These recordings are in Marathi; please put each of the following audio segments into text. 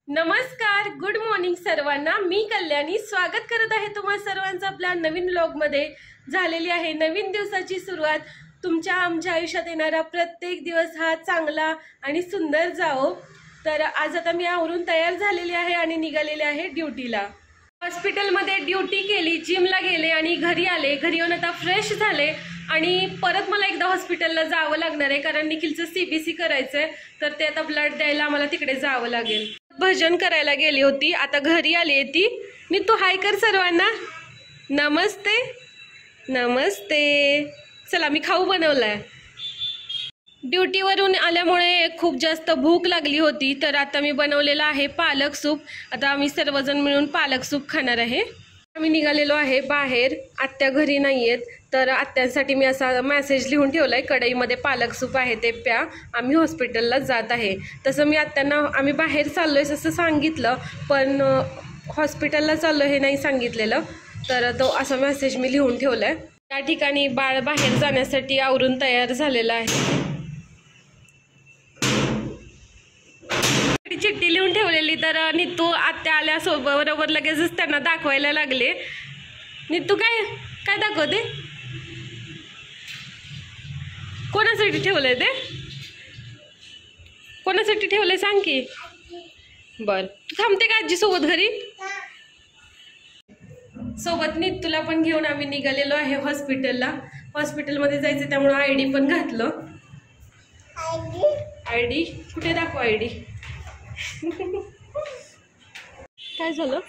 नमस्कार, गुड मॉर्निंग सर्वांना। मी कल्याणी स्वागत करत आहे तुम्हा सर्वांचं आपल्या नवीन व्लॉग मध्ये। झालेली आहे नवीन दिवसाची सुरुवात। तुमच्या आमच्या आयुष्यात येणारा प्रत्येक दिवस हा चांगला आणि सुंदर जावो। तर आज आता मी आवरून तयार झालेली आहे आणि निघालेले आहे ड्युटीला। हॉस्पिटलमध्ये ड्युटी केली, जिमला गेले आणि घरी आले। घरी येऊन आता फ्रेश झाले आणि परत मला एकदा हॉस्पिटलला जावं लागणार आहे, कारण निखिलचं सीबीसी करायचंय। तर ते आता ब्लड द्यायला मला तिकडे जावं लागेल। भजन करायला गेली होती, आता घरी आली ती। मी तू हाय कर सर्वांना। नमस्ते नमस्ते। चला मी खाऊ बनवलाय। ड्युटीवरून आल्यामुळे खूप जास्त भूक लागली होती, तर आता मी बनवलेला आहे पालक सूप। आता आम्ही सर्वजण मिळून पालक सूप खाणार आहे। आम्ही निघालेलो आहे बाहेर, आत्या घरी नाहीयेत, तर आत्यांसाठी मी असा मेसेज लिहून ठेवलाय, कढईमध्ये पालक सूप आहे ते प्या, आम्ही हॉस्पिटलला जात आहे। तसं मी आत्यांना आम्ही बाहेर चाललोय असं सांगितलं, पण हॉस्पिटलला चाललो हे नाही सांगितलेलं, तर तो असा मेसेज मी लिहून ठेवलाय। त्या ठिकाणी बाळ बाहेर जाण्यासाठी आवरून तयार झालेला आहे। चिठ्ठी लिहून ठेवलेली, तर नितू आत्या आल्यासोबत बरोबर लगेचच त्यांना दाखवायला लागले। नितू काय काय दाखवते? कोणासाठी ठेवलंय ते? कोणासाठी ठेवलंय सांग की। बर, तू थांबते का आजी सोबत घरी? सोबत नितूला पण घेऊन आम्ही निघालेलो आहे हॉस्पिटलला। हॉस्पिटलमध्ये जायचं त्यामुळे आयडी पण घातलं। आयडी कुठे दाखव? आयडी काय झालं?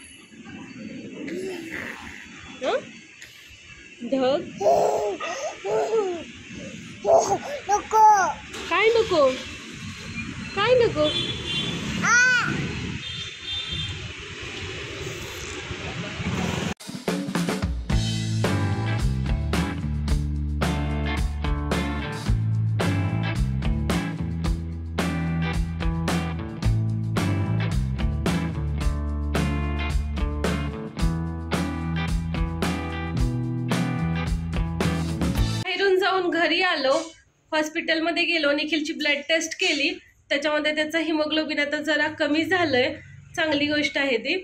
ढग नको, काय नको, काय नको? घरी आलो, हॉस्पिटलमध्ये गेलो, निखिलची ब्लड टेस्ट केली, त्याच्यामध्ये त्याचं हिमोग्लोबिन आता जरा कमी झालंय, चांगली गोष्ट आहे ती।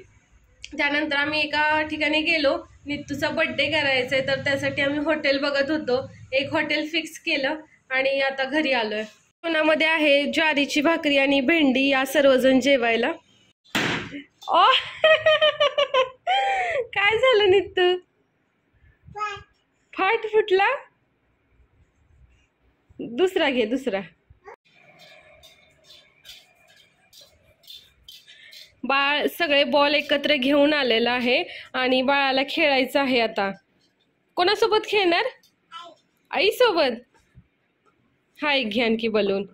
त्यानंतर आम्ही एका ठिकाणी गेलो, नितूचा बर्थडे करायचा आहे, तर त्यासाठी आम्ही हॉटेल बघत होतो। एक हॉटेल फिक्स केलं आणि आता घरी आलोय। जेवणामध्ये आहे ज्वारीची भाकरी आणि भेंडी, या सर्वजण जेवायला। काय झालं नितू? फाट फुटला? दुसरा घे, दुसरा। बाळ सगळे बॉल एकत्र घेऊन आलेला आहे आणि बाळाला खेळायचं आहे। आता कोणासोबत खेळणार? आई सोबत। हाय, घे आणखी बलून,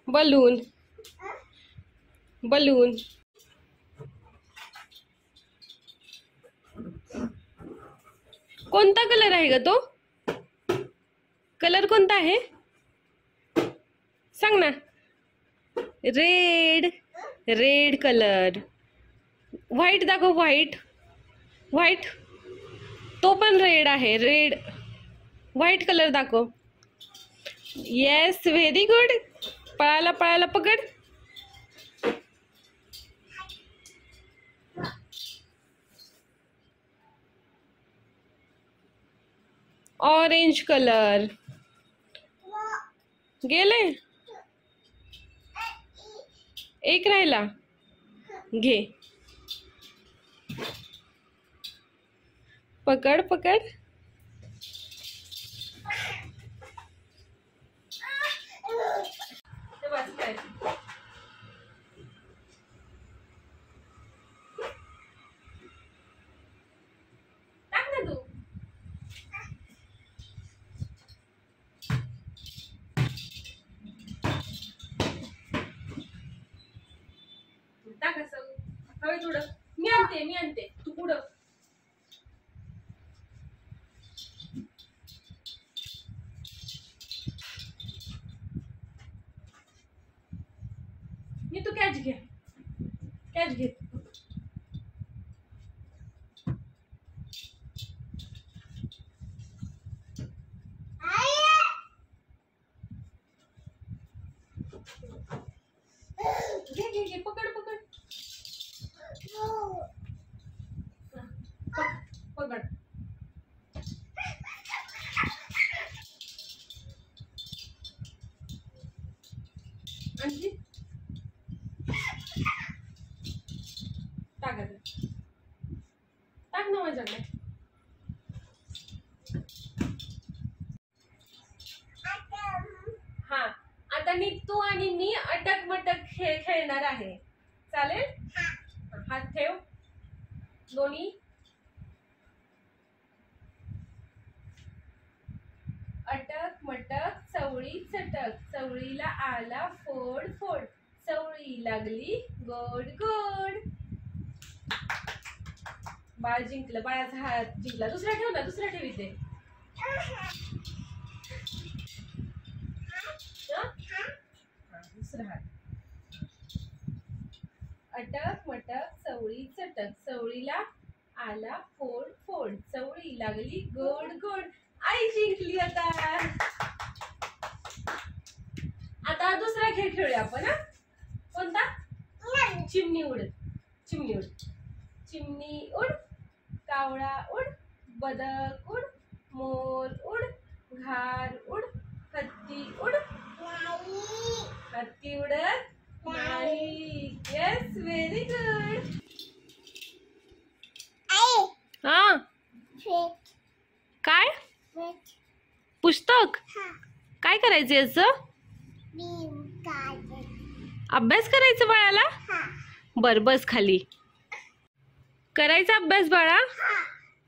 बलून, बलून। कोणता कलर आहे ग तो? कलर कोणता आहे सांग ना? Red, red colour. व्हाईट दाखव, व्हाईट, व्हाईट, तो पण रेड आहे, रेड। व्हाईट कलर दाखव। Yes, very good. पळाला पळाला पकड। ऑरेंज कलर गेले, एक राहिला, घे, पकड पकड। हवे थोडं, मी आणते, तू पुढं। मी तू कॅच घे, कॅच घे। घे घे घे खेळणार आहे. चालेल? हात ठेव दोन्ही. अटक मटक चवळी चटक, चवळीला आला फोड फोड, चवळी लागली गोड गोड. बाळ जिंकलं, बाळाचा हात जिंकला. दुसरा ठेव ना, दुसरा ठेव इथे. दुसरा हात. अटक मटक चवळी चटक, चवळीला आला फोड फोड, चवळी लागली गोड गोड. आई जिंकली. आता दुसरा खेळ खेळूया आपण. कोणता? चिमणी उड. चिमणी उड. चिमणी उड, कावळा उड, बदक उड, मोर उड, घार उड, हत्ती उड. हत्ती उडत नाही. Yes, very good. हा काय पुस्तक काय करायचं याचं? अभ्यास करायचं बाळाला? बर, बस खाली. करायचा अभ्यास बाळा?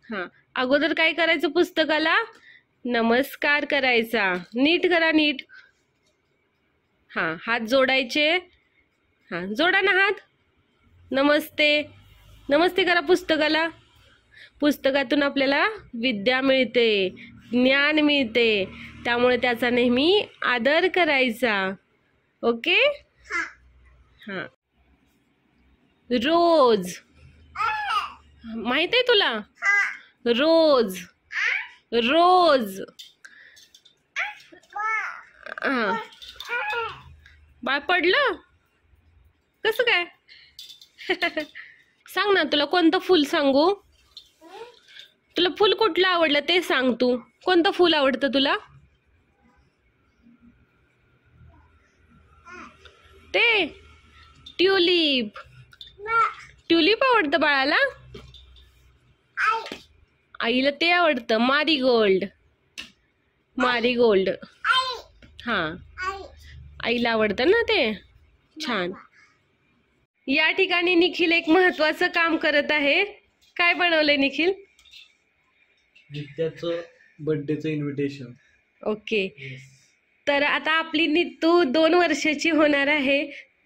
हा. अगोदर काय करायचं पुस्तकाला? नमस्कार करायचा. नीट करा, नीट. हा, हात जोडायचे. हा, जोडा ना हात. नमस्ते. नमस्ते करा पुस्तकाला. पुस्तकातून आपल्याला विद्या मिळते, ज्ञान मिळते, त्यामुळे त्याचा नेहमी आदर करायचा. ओके? हा. रोज माहित आहे तुला? रोज रोज. हा. बाळ पडलं कसं काय? सांग ना, तुला कोणतं फुल सांगू? तुला फुल कुठलं आवडलं ते सांग. तू कोणतं फुल आवडतं तुला? ते ट्युलिप. ट्युलिप आवडतं बाळाला? आईला ते आवडतं मारीगोल्ड. मारीगोल्ड. हा, आईला आवडतं ना ते. छान. या ठिकाणी निखिल एक महत्वाचं काम करत आहे. काय बनवलंय निखिल? नित्याचं बर्थडेचं इन्व्हिटेशन. ओके. तर आता आपली नित्तू 2 वर्षाची होणार आहे.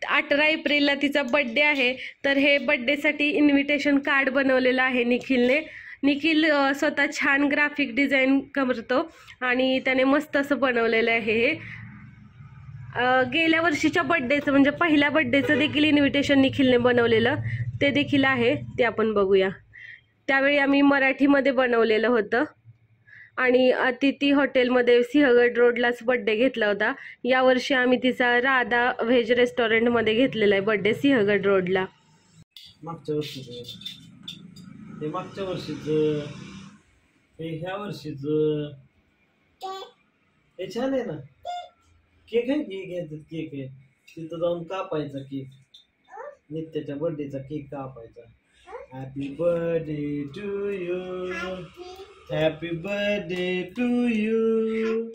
18 एप्रिलला तिचा बर्थडे आहे. तर हे बर्थडेसाठी इन्व्हिटेशन कार्ड बनवलेलं आहे निखिलने. निखिल स्वतः छान ग्राफिक डिझाईन करतो आणि त्याने मस्त असं बनवलेलं आहे हे. गेल्या वर्षीच्या बर्थडेचं म्हणजे पहिल्या बर्थडेचं देखील इन्व्हिटेशन निखिलने बनवलेलं ते देखील आहे. ते आपण बघूया. त्यावेळी आम्ही मराठीमध्ये बनवलेलं होतं आणि अतिथी हॉटेलमध्ये सिंहगड रोडलाच बर्थडे घेतला होता. यावर्षी आम्ही तिचा राधा व्हेज रेस्टॉरंटमध्ये घेतलेला आहे बर्थडे सिंहगड रोडला. मागच्या वर्षीचं ते मागच्या वर्षीचं हे ह्या वर्षीचं हे छान आहे ना. केक आहे, केक आहे, केक आहे. तिथं जाऊन कापायचा केक. नित्याच्या बर्थडेचा केक कापायचा. Happy birthday to you, happy birthday to you.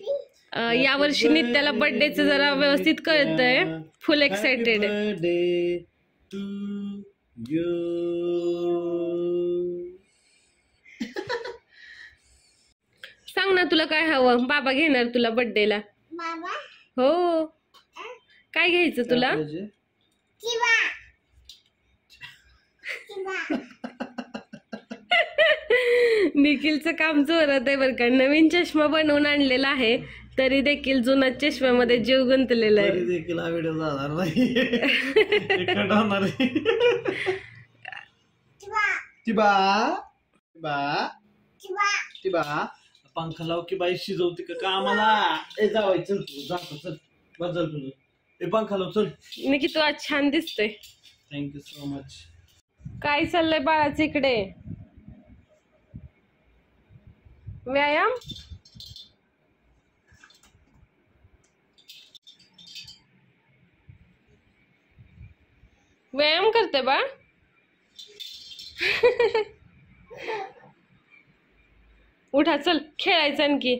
यावर्षी नित्याला बर्थडेचं जरा व्यवस्थित कळतंय. Full excited. Birthday to you. सांग ना तुला काय हवं? बाबा घेणार तुला बर्थडेला. हो. काय घ्यायचं तुला? निखिलचं काम जोरात आहे बरं का. नवीन चष्मा बनवून आणलेला आहे तरी देखील जुना चष्म्यामध्ये जीव गुंतलेला आहे. देखील हा व्हिडिओ जाणार नाही. पंखा लाव की बाई, शिजवते का आम्हाला? जावायचं जातो. चल बदल तुझं. हे पंखा लाव चल. निखिल तू आज छान दिसतोय. Thank you so much. काय चाललंय बाळाचं इकडे? व्यायाम? व्यायाम करते बाळ? उठा चल खेळायचं आणखी.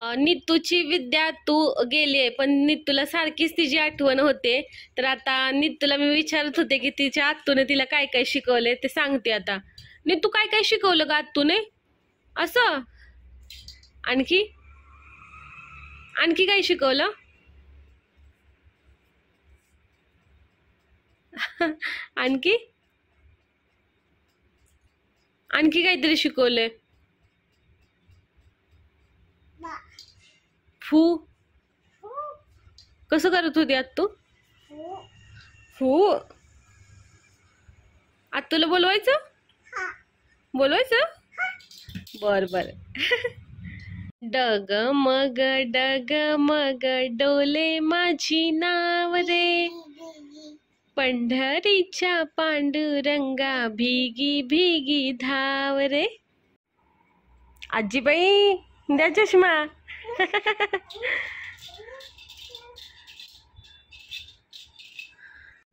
नितूची विद्या तू गेलीये, पण नितूला सारखीच तिची आठवण होते. तर आता नितूला मी विचारत होते की तिच्या आत्तूने तिला काय काय शिकवले ते सांगते. आता नितू काय काय शिकवलं ग आत्तूने? असं आणखी आणखी काय शिकवलं? आणखी आणखी काहीतरी शिकवलंय. फू कसं करत होती आत्तू? फू आत्तूला बोलवायचं? बोलवायचं? बर बर. डग मग डोले माझी नाव रे, पंढरीच्या पांडुरंगा भिगी भिगी धाव रे. आजीबाई द्या चष्मा.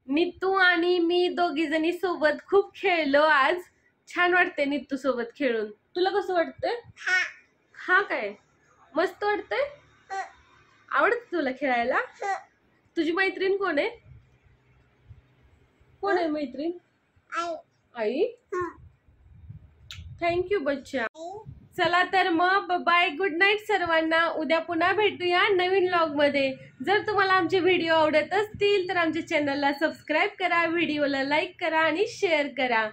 नितू आणि मी दोघी जणी सोबत खूप खेळलो आज. छान वाटते नितू सोबत खेळून. तुला कसं वाटतंय? हा काय मस्त वाटतंय? आवडत तुला खेळायला? तुझी मैत्रीण कोण आहे? कोण आहे मैत्रीण? आई. थँक्यू बच्चा. चला तर मग बाय, गुड नाईट सर्वांना. उद्या पुन्हा भेटूया नवीन व्लॉग मध्ये. जर तुम्हाला आमचे व्हिडिओ आवडत असतील तर आमच्या चॅनलला सबस्क्राईब करा, व्हिडिओला लाईक करा आणि शेअर करा.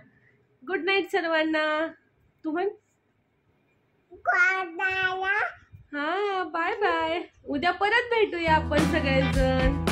गुड नाईट सर्वांना. तू म्हण. हा बाय बाय. उद्या परत भेटूया आपण सगळेजण.